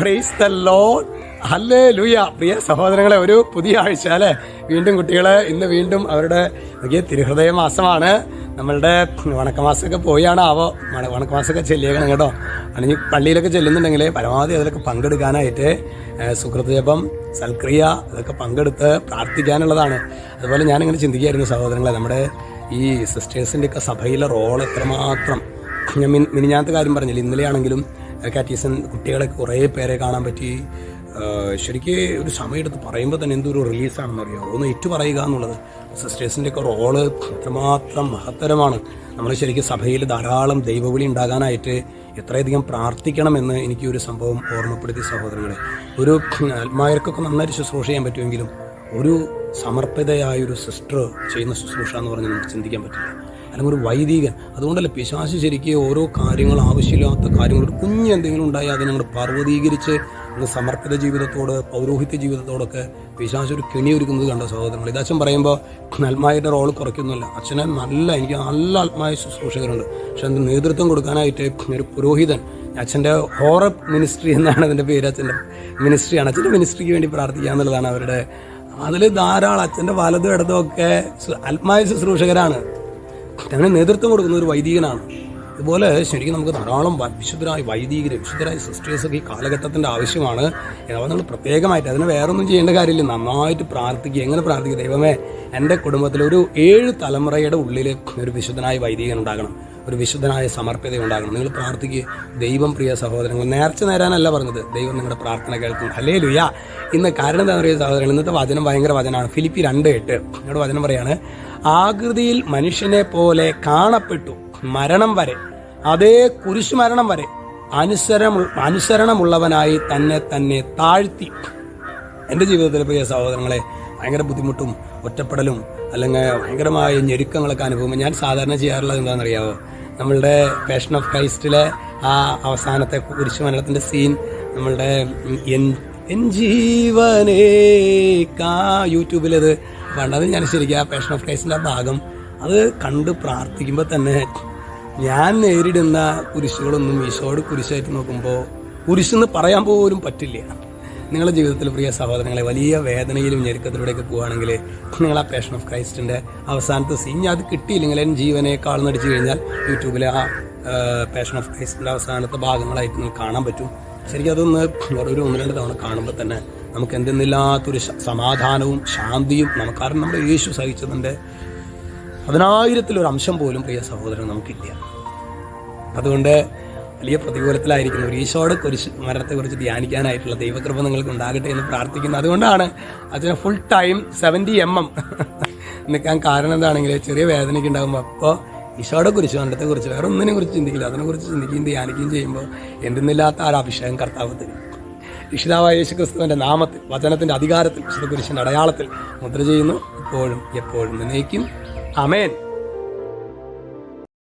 Praise the Lord. Hallelujah. പ്രിയ സഹോദരങ്ങളെ, ഒരു പുതിയ ആഴ്ച അല്ലേ? വീണ്ടും കുട്ടികളെ ഇന്ന് വീണ്ടും അവരുടെ തിരുഹൃദയ മാസമാണ്. നമ്മളുടെ വണക്കമാസമൊക്കെ പോയാണ് ആവോ, വണക്കമാസമൊക്കെ ചെല്ലിയേക്കണം കേട്ടോ. അല്ലെങ്കിൽ പള്ളിയിലൊക്കെ ചെല്ലുന്നുണ്ടെങ്കിൽ പരമാവധി അതിലൊക്കെ പങ്കെടുക്കാനായിട്ട് സുഹൃത്തുജപം, സൽക്രിയ അതൊക്കെ പങ്കെടുത്ത് പ്രാർത്ഥിക്കാനുള്ളതാണ്. അതുപോലെ ഞാനിങ്ങനെ ചിന്തിക്കുകയായിരുന്നു സഹോദരങ്ങളെ, നമ്മുടെ ഈ സിസ്റ്റേഴ്സിൻ്റെയൊക്കെ സഭയിലെ റോൾ എത്രമാത്രം. ഞാൻ മിനിഞ്ഞാത്ത കാര്യം പറഞ്ഞില്ല, ഇന്നലെയാണെങ്കിലും കാറ്റീസൻ കുട്ടികളെ കുറേ പേരെ കാണാൻ പറ്റി. ശരിക്ക് ഒരു സമയമെടുത്ത് പറയുമ്പോൾ തന്നെ എന്തൊരു റിലീസാണെന്ന് അറിയാമോ, ഒന്ന് ഏറ്റു പറയുക എന്നുള്ളത്. സിസ്റ്റേഴ്സിൻ്റെയൊക്കെ റോള് എത്രമാത്രം മഹത്തരമാണ്. നമ്മൾ ശരിക്കും സഭയിൽ ധാരാളം ദൈവവിളി ഉണ്ടാകാനായിട്ട് എത്രയധികം പ്രാർത്ഥിക്കണമെന്ന് എനിക്ക് ഒരു സംഭവം ഓർമ്മപ്പെടുത്തി സഹോദരങ്ങളെ. ഒരു ആത്മാർക്കൊക്കെ നന്നായിട്ട് ശുശ്രൂഷ ചെയ്യാൻ പറ്റുമെങ്കിലും ഒരു സമർപ്പിതയായൊരു സിസ്റ്റർ ചെയ്യുന്ന ശുശ്രൂഷ എന്ന് പറഞ്ഞാൽ നമുക്ക് ചിന്തിക്കാൻ പറ്റില്ല. അല്ലെങ്കിൽ ഒരു വൈദികൻ. അതുകൊണ്ടല്ല പിശാച് ശരിക്കും ഓരോ കാര്യങ്ങൾ, ആവശ്യമില്ലാത്ത കാര്യങ്ങൾ, കുഞ്ഞ് എന്തെങ്കിലും ഉണ്ടായാൽ അതിനങ്ങൾ പർവ്വതീകരിച്ച് സമർപ്പിത ജീവിതത്തോട്, പൗരോഹിത്യ ജീവിതത്തോടൊക്കെ പിശാച് ഒരു കെണി ഒരുക്കുന്നത് കണ്ട സഹോദരങ്ങൾ. ഇത് അച്ഛൻ പറയുമ്പോൾ ആത്മാവിൻ്റെ റോൾ കുറയ്ക്കുന്നില്ല. അച്ഛനെ എനിക്ക് നല്ല ആത്മായ ശുശ്രൂഷകരുണ്ട്. പക്ഷെ അതിന് നേതൃത്വം കൊടുക്കാനായിട്ട് ഒരു പുരോഹിതൻ, അച്ഛൻ്റെ ഹോറർ മിനിസ്ട്രി എന്നാണ് അതിൻ്റെ പേര്. അച്ഛൻ്റെ മിനിസ്ട്രിയാണ്. അച്ഛൻ്റെ മിനിസ്ട്രിക്ക് വേണ്ടി പ്രാർത്ഥിക്കുക എന്നുള്ളതാണ് അവരുടെ. അതിൽ ധാരാളം അച്ഛൻ്റെ വലതും ഇടതും ഒക്കെ ആത്മായ ശുശ്രൂഷകരാണ്. അങ്ങനെ നേതൃത്വം കൊടുക്കുന്ന ഒരു വൈദികനാണ്. ഇതുപോലെ ശരിക്കും നമുക്ക് ധാരാളം വിശുദ്ധരായ വൈദികര്, വിശുദ്ധരായ സിസ്റ്റേഴ്സൊക്കെ ഈ കാലഘട്ടത്തിൻ്റെ ആവശ്യമാണ്. അപ്പോൾ നമ്മൾ പ്രത്യേകമായിട്ട് അതിന് വേറൊന്നും ചെയ്യേണ്ട കാര്യമില്ല, നന്നായിട്ട് പ്രാർത്ഥിക്കുക. എങ്ങനെ പ്രാർത്ഥിക്കുക? ദൈവമേ, എൻ്റെ കുടുംബത്തിൽ ഒരു 7 തലമുറയുടെ ഉള്ളിൽ ഒരു വിശുദ്ധനായ വൈദികൻ ഉണ്ടാകണം, ഒരു വിശുദ്ധനായ സമർപ്പിത ഉണ്ടാകണം. നിങ്ങൾ പ്രാർത്ഥിക്കുക. ദൈവം, പ്രിയ സഹോദരങ്ങൾ, നേർച്ച നേരാനല്ല പറഞ്ഞത്, ദൈവം നിങ്ങളുടെ പ്രാർത്ഥന കേൾക്കും. ഹല്ലേലൂയ. ഇന്ന് കാരണം എന്താ പറയുക സഹോദരങ്ങൾ, ഇന്നത്തെ വചനം ഭയങ്കര വചനമാണ്. ഫിലിപ്പി 2:8 നിങ്ങളുടെ വചനം പറയാണ്, ആകൃതിയിൽ മനുഷ്യനെ പോലെ കാണപ്പെട്ടു, മരണം വരെ, അതേ കുരിശുമരണം വരെ അനുസരണമുള്ളവനായി തന്നെ താഴ്ത്തി. എൻ്റെ ജീവിതത്തിലെ പ്രിയ സഹോദരങ്ങളെ, ഭയങ്കര ബുദ്ധിമുട്ടും ഒറ്റപ്പെടലും അല്ലെങ്കിൽ ഭയങ്കരമായ ഞെരുക്കങ്ങളൊക്കെ അനുഭവം ഞാൻ സാധാരണ ചെയ്യാറുള്ളത് എന്താണെന്നറിയാമോ? നമ്മളുടെ പാഷൻ ഓഫ് ക്രൈസ്റ്റിലെ ആ അവസാനത്തെ കുരിശുമരണത്തിൻ്റെ സീൻ, നമ്മളുടെ എൻ ജീവനേ യൂട്യൂബിലത് വേണ്ടത് ഞാൻ ശരിക്കും ആ പാഷൻ ഓഫ് ക്രൈസ്റ്റിൻ്റെ ആ ഭാഗം അത് കണ്ട് പ്രാർത്ഥിക്കുമ്പോൾ തന്നെ ഞാൻ നേരിടുന്ന കുരിശുകളൊന്നും ഈശോട് കുരിശായിട്ട് നോക്കുമ്പോൾ കുരിശെന്ന് പറയാൻ പോലും പറ്റില്ല. നിങ്ങളുടെ ജീവിതത്തിൽ പ്രിയ സഹോദരങ്ങളെ, വലിയ വേദനയിലും ഞെരുക്കത്തിലൂടെയൊക്കെ പോവുകയാണെങ്കിൽ നിങ്ങൾ ആ പാഷൻ ഓഫ് ക്രൈസ്റ്റിൻ്റെ അവസാനത്തെ സീൻ, അത് കിട്ടിയില്ലെങ്കിൽ എൻ ജീവനേക്കാൾ നടിച്ചു കഴിഞ്ഞാൽ യൂട്യൂബിലെ ആ പാഷൻ ഓഫ് ക്രൈസ്റ്റിൻ്റെ അവസാനത്തെ ഭാഗങ്ങളായിട്ട് നിങ്ങൾക്ക് കാണാൻ പറ്റും. ശരിക്കും അതൊന്ന് ഒരു 1-2 തവണ കാണുമ്പോൾ തന്നെ നമുക്ക് എന്തെന്നില്ലാത്തൊരു സമാധാനവും ശാന്തിയും നമുക്ക്, കാരണം നമ്മുടെ യേശു സഹിച്ചതിൻ്റെ 10,000-ൽ ഒരു അംശം പോലും പ്രിയ സഹോദരൻ നമുക്കില്ല. അതുകൊണ്ട് വലിയ പ്രതികൂലത്തിലായിരിക്കുന്നു ഒരു ഈശോയുടെ കുരിശ് മരണത്തെക്കുറിച്ച് ധ്യാനിക്കാനായിട്ടുള്ള ദൈവകൃപ നിങ്ങൾക്ക് ഉണ്ടാകട്ടെ എന്ന് പ്രാർത്ഥിക്കുന്നു. അതുകൊണ്ടാണ് അതിന് ഫുൾ ടൈം 70 mm നിൽക്കാൻ കാരണം എന്താണെങ്കിൽ ചെറിയ വേദനയ്ക്ക് ഉണ്ടാകുമ്പോൾ അപ്പോൾ ഈശോയുടെ കുരിശ് മരണത്തെക്കുറിച്ച് വേറെ ഒന്നിനെ കുറിച്ച് ചിന്തിക്കില്ല, അതിനെക്കുറിച്ച് ചിന്തിക്കുകയും ധ്യാനിക്കുകയും ചെയ്യുമ്പോൾ എന്തെന്നില്ലാത്ത ആ അഭിഷേകം കർത്താവ് തരും. രക്ഷിതാവായ യേശുക്രിസ്തുവിൻ്റെ നാമത്തിൽ, വചനത്തിൻ്റെ അധികാരത്തിൽ, വിശുദ്ധ കുരിശിൻ്റെ അടയാളത്തിൽ മുദ്ര ചെയ്യുന്നു, ഇപ്പോഴും എപ്പോഴും എന്നേക്കും. ആമേൻ.